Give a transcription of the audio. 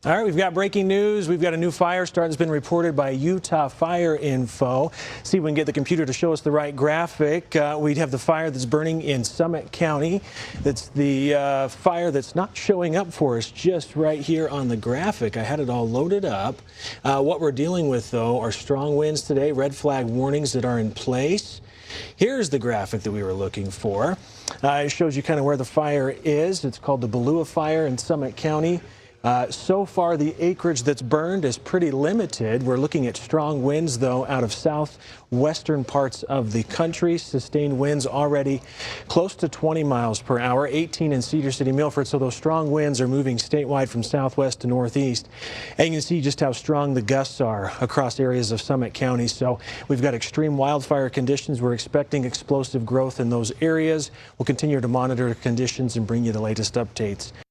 All right, we've got breaking news. We've got a new fire start that's been reported by Utah Fire Info. See if we can get the computer to show us the right graphic. We'd have the fire that's burning in Summit County. That's the fire that's not showing up for us just right here on the graphic. I had it all loaded up. What we're dealing with, though, are strong winds today, red flag warnings that are in place. Here's the graphic that we were looking for. It shows you kind of where the fire is. It's called the Balua Fire in Summit County. So far, the acreage that's burned is pretty limited. We're looking at strong winds, though, out of southwestern parts of the country. Sustained winds already close to 20 miles per hour, 18 in Cedar City, Milford. So those strong winds are moving statewide from southwest to northeast. And you can see just how strong the gusts are across areas of Summit County. So we've got extreme wildfire conditions. We're expecting explosive growth in those areas. We'll continue to monitor conditions and bring you the latest updates.